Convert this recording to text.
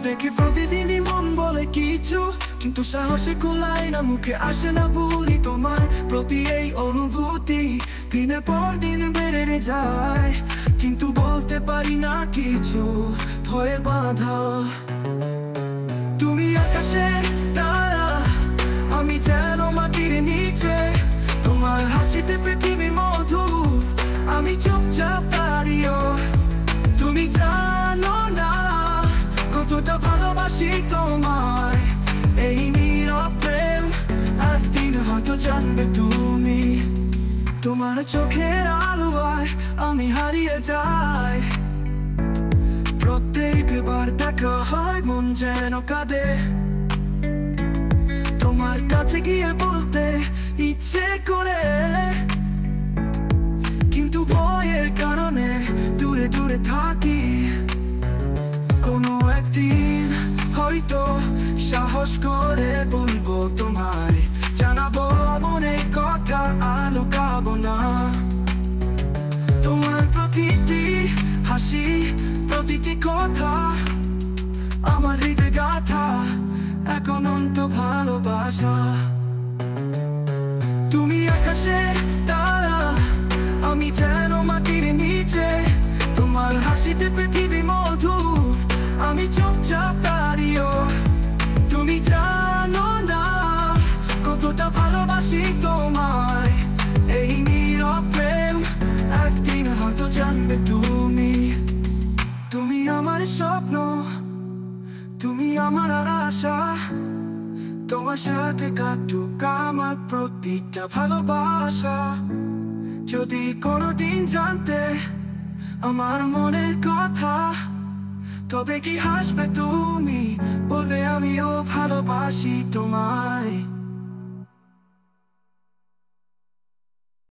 দেখে প্রতিদিনই মন বলে কিছু, কিন্তু সাহসে কুলায় না, মুখে আসে না বলি তোমার প্রতি এই অনুভূতি দিনের পর দিন বেড়ে যায়, কিন্তু বলতে পারি না কিছু, ভয়ে বাঁধা। তুমি আকাশের তারা, আমি যেন মাটির নিচে, তোমার হাসিতে পৃথিবী মধু, আমি চুপচাপ দাঁড়িয়ে। তুমি জানো না কতটা ভালোবাসি তোমায়, এই নীরব প্রেম একদিন হয়তো জানবে তুমি। তোমার চোখের আলোয় আমি হারিয়ে যাই, প্রত্যেকবার দেখা হয় মন যেন কাঁদে, তোমার কাছে গিয়ে বলতে ইচ্ছে করে, কিন্তু ভয়ের কারণে দূরে দূরে থাকি। কোনো একদিন হয়তো সাহস করে বলবো তোমায়, জানাবো মনের কথা আর লুকাবো না। তোমার প্রতিটি হাসি, প্রতিটি কথা আমার হৃদয় গাথা এক অনন্ত ভালোবাসা। তুমি আকাশের তারা, আমি যেন মাটির নিচে, তোমার হাসিতে পৃথিবী মধু, আমি চুপচাপ দাঁড়িয়ে। তুমি জানো না কতটা ভালোবাসি তোমায়, এই নীরব প্রেম একদিন হয়তো জানবে তুমি। তুমি আমার স্বপ্ন, তুমি আমার আশা, তোমার সাথে কাটুক আমার প্রতিটা ভালোবাসা। যদি কোনোদিন জানতে আমার মনের কথা, তবে কি হাসবে তুমি, বলবে আমিও ভালোবাসি তোমায়।